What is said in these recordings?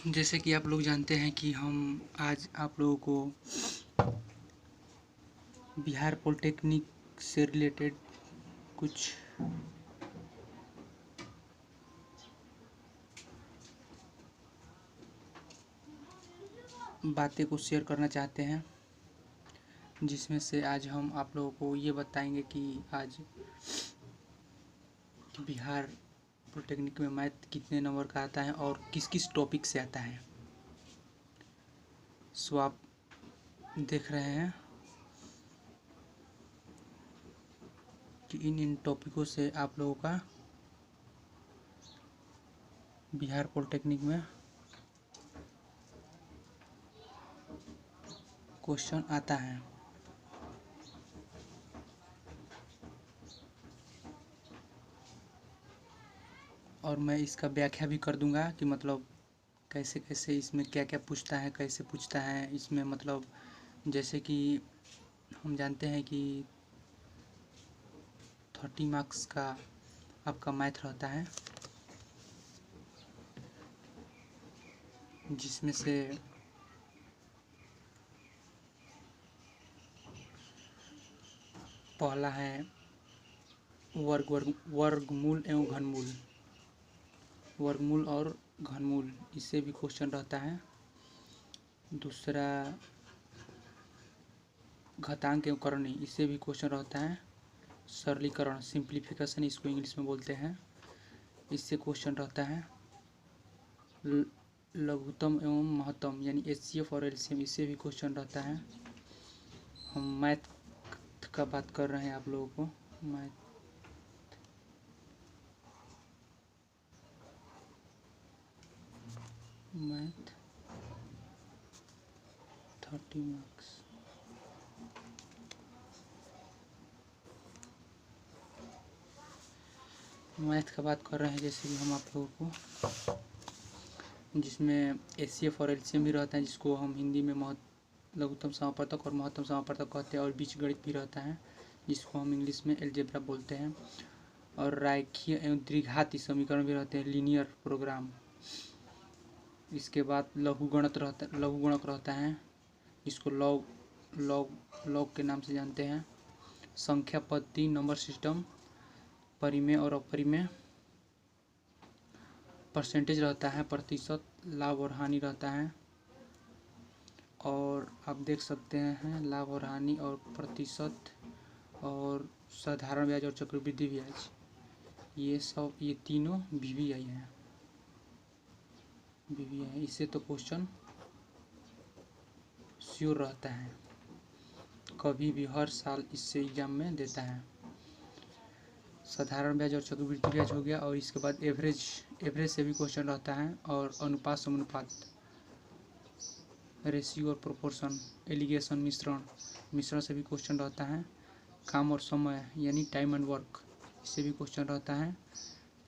जैसे कि आप लोग जानते हैं कि हम आज आप लोगों को बिहार पॉलिटेक्निक से रिलेटेड कुछ बातें को शेयर करना चाहते हैं, जिसमें से आज हम आप लोगों को ये बताएंगे कि आज बिहार पॉलिटेक्निक में मैथ कितने नंबर का आता है और किस किस टॉपिक से आता है। सो आप देख रहे हैं कि इन टॉपिकों से आप लोगों का बिहार पॉलिटेक्निक में क्वेश्चन आता है। और मैं इसका व्याख्या भी कर दूंगा कि मतलब कैसे कैसे इसमें क्या क्या पूछता है, कैसे पूछता है इसमें। मतलब जैसे कि हम जानते हैं कि 30 मार्क्स का आपका मैथ रहता है, जिसमें से पहला है वर्गमूल एवं घनमूल। वर्गमूल और घनमूल, इससे भी क्वेश्चन रहता है। दूसरा घातांक एवं करणी, इससे भी क्वेश्चन रहता है। सरलीकरण, सिंप्लीफिकेशन इसको इंग्लिश में बोलते हैं, इससे क्वेश्चन रहता है। लघुत्तम एवं महत्तम यानी एचसीएफ और एलसीएम, इससे भी क्वेश्चन रहता है। हम मैथ का बात कर रहे हैं आप लोगों को। Math 30 marks. मैथ का बात कर रहे हैं जैसे कि हम आप लोगों को, जिसमें एचसीएफ और एलसीएम भी रहता है, जिसको हम हिंदी में लघुत्तम समापवर्तक और महत्तम समापवर्तक कहते हैं। और बीजगणित भी रहता है, जिसको हम इंग्लिश में एलजेब्रा बोलते हैं। और रेखीय एवं द्विघाती समीकरण भी रहते हैं, लीनियर प्रोग्राम। इसके बाद लघुगणक रहता है, जिसको लॉग के नाम से जानते हैं। संख्या पद्धति, नंबर सिस्टम, परिमेय और अपरिमेय, परसेंटेज रहता है, प्रतिशत, लाभ और हानि रहता है। और आप देख सकते हैं लाभ और हानि और प्रतिशत और साधारण ब्याज और चक्रवृद्धि ब्याज, ये तीनों वीवीआई हैं। इससे तो क्वेश्चन श्योर रहता है, कभी भी हर साल इससे एग्जाम में देता है। साधारण ब्याज और चक्रवृद्धि ब्याज हो गया। और इसके बाद एवरेज से भी क्वेश्चन रहता है। और अनुपात समानुपात, रेशियो और प्रोपोर्शन, एलिगेशन मिश्रण से भी क्वेश्चन रहता है। काम और समय यानी टाइम एंड वर्क, इससे भी क्वेश्चन रहता है।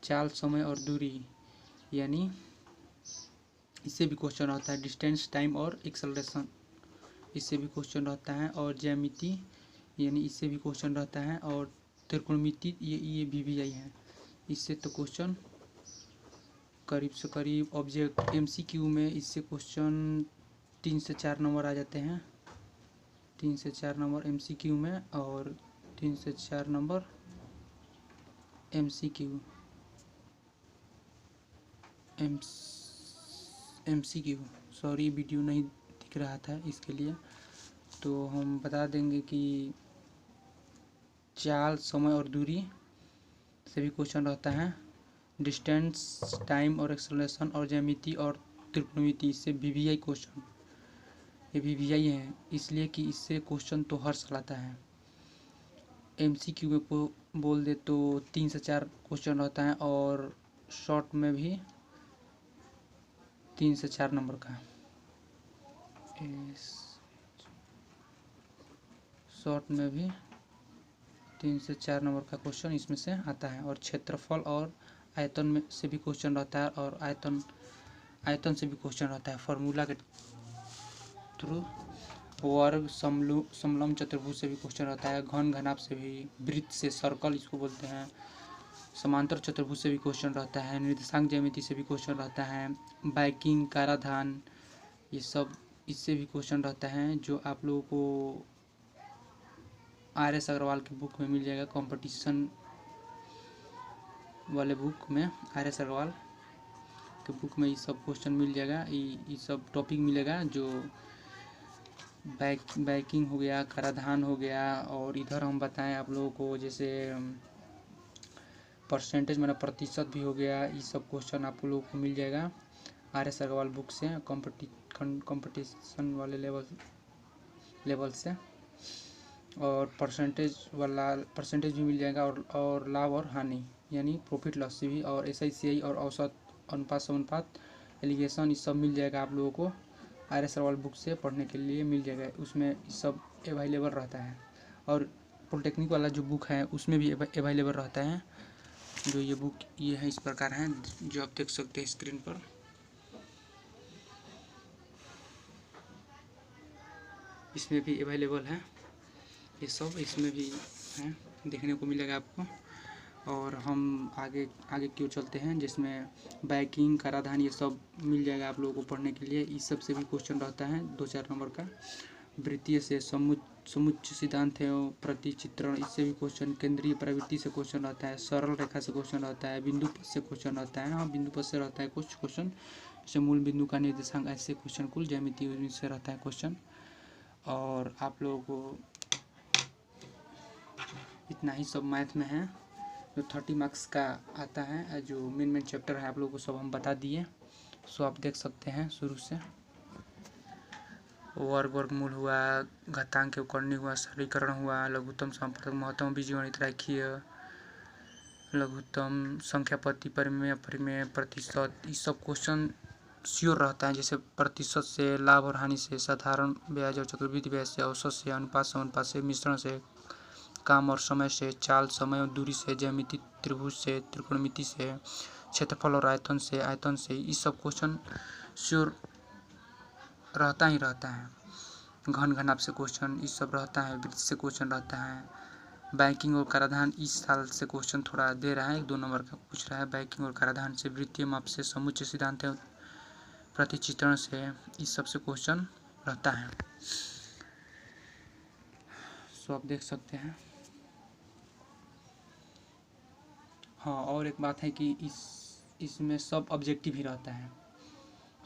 चाल, समय और दूरी यानी इससे भी क्वेश्चन रहता है। डिस्टेंस, टाइम और एक्सेलरेशन, इससे भी क्वेश्चन रहता है। और ज्यामिति यानी इससे भी क्वेश्चन रहता है। और त्रिकोणमिति, ये वीवीआई है, इससे तो क्वेश्चन करीब से करीब ऑब्जेक्ट एमसीक्यू में इससे क्वेश्चन 3 से 4 नंबर आ जाते हैं। 3 से 4 नंबर एमसीक्यू में और 3 से 4 नंबर एमसीक्यू सॉरी वीडियो नहीं दिख रहा था इसके लिए, तो हम बता देंगे कि चाल, समय और दूरी से भी क्वेश्चन रहता है। डिस्टेंस, टाइम और एक्सेलरेशन और ज्यामिति और त्रिकोणमिति, इससे वीवीआई क्वेश्चन, ये वीवीआई है, इसलिए कि इससे क्वेश्चन तो हर साल आता है। एमसीक्यू में बोल दे तो 3 से 4 क्वेश्चन रहता है। और शॉर्ट में भी 3 से 4 नंबर का, शॉर्ट में भी 3 से 4 नंबर का क्वेश्चन इसमें से आता है। और क्षेत्रफल और आयतन में से भी क्वेश्चन रहता है। और आयतन से भी क्वेश्चन रहता है फार्मूला के थ्रू। वर्ग, समलंब चतुर्भुज से भी क्वेश्चन रहता है। घन घनाभ से भी, वृत्त से, सर्कल इसको बोलते हैं, समांतर चतुर्भुज से भी क्वेश्चन रहता है, निर्देशांक ज्यामिति से भी क्वेश्चन रहता है, बाइकिंग, कराधान, ये सब इससे भी क्वेश्चन रहता है, जो आप लोगों को RS अग्रवाल की बुक में मिल जाएगा। कंपटीशन वाले बुक में RS अग्रवाल के बुक में ये सब क्वेश्चन मिल जाएगा, ये सब टॉपिक मिलेगा, जो बाइकिंग हो गया, कराधान हो गया, और इधर हम बताएं आप लोगों को जैसे परसेंटेज मतलब प्रतिशत भी हो गया। ये सब क्वेश्चन आप लोगों को मिल जाएगा RS अग्रवाल बुक से, कंपटीशन वाले लेवल से। और परसेंटेज भी मिल जाएगा, और लाभ और हानि यानी प्रॉफिट लॉस से भी, और SICI और औसत, अनुपात, समानुपात, एलिगेशन, ये सब मिल जाएगा आप लोगों को RS अग्रवाल बुक से पढ़ने के लिए मिल जाएगा। उसमें सब अवेलेबल रहता है, और पॉलिटेक्निक वाला जो बुक है उसमें भी अवेलेबल रहता है। जो ये बुक ये है इस प्रकार है, जो आप देख सकते हैं स्क्रीन पर। इसमें भी अवेलेबल है, ये सब इसमें भी है, देखने को मिलेगा आपको। और हम आगे की ओर चलते हैं, जिसमें बाइकिंग, कराधान, ये सब मिल जाएगा आप लोगों को पढ़ने के लिए। इस सब से भी क्वेश्चन रहता है 2-4 नंबर का। वृत्तीय से समुच्चय सिद्धांत है, प्रतिचित्रण, इससे भी क्वेश्चन, केंद्रीय प्रवृत्ति से क्वेश्चन रहता है, सरल रेखा से क्वेश्चन रहता है, बिंदु पथ से क्वेश्चन रहता है। हाँ, बिंदु पथ से रहता है कुछ क्वेश्चन, जैसे मूल बिंदु का निर्देशांक, ऐसे क्वेश्चन कुल ज्यामिति से रहता है क्वेश्चन। और आप लोगों को इतना ही सब मैथ में है, जो 30 मार्क्स का आता है, जो मेन चैप्टर है आप लोगों को सब हम बता दिए। सो आप देख सकते हैं शुरू से, वर्गमूल हुआ, घातांक उकरणी हुआ, सरलीकरण हुआ, लघुत्तम, समप्रथम, महत्तम, बीजगणित, रेखीय, लघुत्तम, संख्यापत्ति, परिमेय, अपरिमेय, प्रतिशत, ये सब क्वेश्चन श्योर रहता है। जैसे प्रतिशत से, लाभ और हानि से, साधारण ब्याज और चक्रवृद्धि ब्याज से, औसत से, अनुपात समानुपात से, मिश्रण से, काम और समय से, चाल, समय और दूरी से, ज्यामिति, त्रिभुज से, त्रिकोणमिति से, क्षेत्रफल और आयतन से, ये सब क्वेश्चन श्योर रहता ही रहता है। घन घनाभ से क्वेश्चन ये सब रहता है, वृत्त से क्वेश्चन रहता है। बैंकिंग और कराधान इस साल से क्वेश्चन थोड़ा दे रहा है, 1-2 नंबर का पूछ रहा है। बैंकिंग और कराधान से, वृत्तीय माप से, समुच्चय सिद्धांत, प्रतिचित्रण से, इस सब से क्वेश्चन रहता है। सो आप देख सकते हैं। हाँ, और एक बात है कि इसमें सब ऑब्जेक्टिव ही रहता है,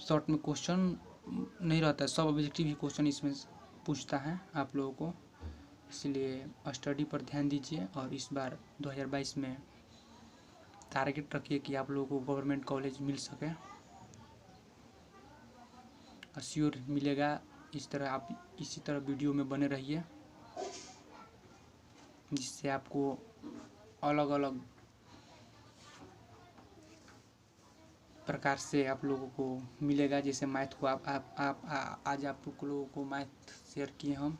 शॉर्ट में क्वेश्चन नहीं रहता है, सब ऑब्जेक्टिव ही क्वेश्चन इसमें पूछता है आप लोगों को। इसलिए स्टडी पर ध्यान दीजिए, और इस बार 2022 में टारगेट रखिए कि आप लोगों को गवर्नमेंट कॉलेज मिल सके, श्योर मिलेगा। इस तरह आप इसी तरह वीडियो में बने रहिए, जिससे आपको अलग अलग प्रकार से आप लोगों को मिलेगा। जैसे मैथ को आज आप लोगों को मैथ शेयर किए हम,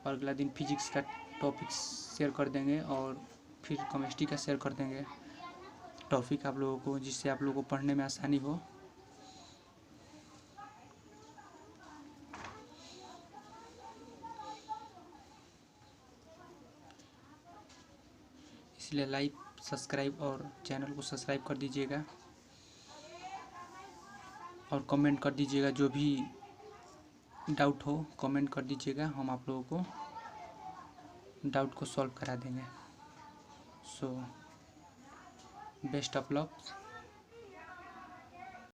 और अगला दिन फिजिक्स का टॉपिक शेयर कर देंगे, और फिर केमिस्ट्री का शेयर कर देंगे टॉपिक आप लोगों को, जिससे आप लोगों को पढ़ने में आसानी हो। इसलिए लाइक, सब्सक्राइब और चैनल को सब्सक्राइब कर दीजिएगा, और कमेंट कर दीजिएगा। जो भी डाउट हो कमेंट कर दीजिएगा, हम आप लोगों को डाउट को सॉल्व करा देंगे। So best of luck.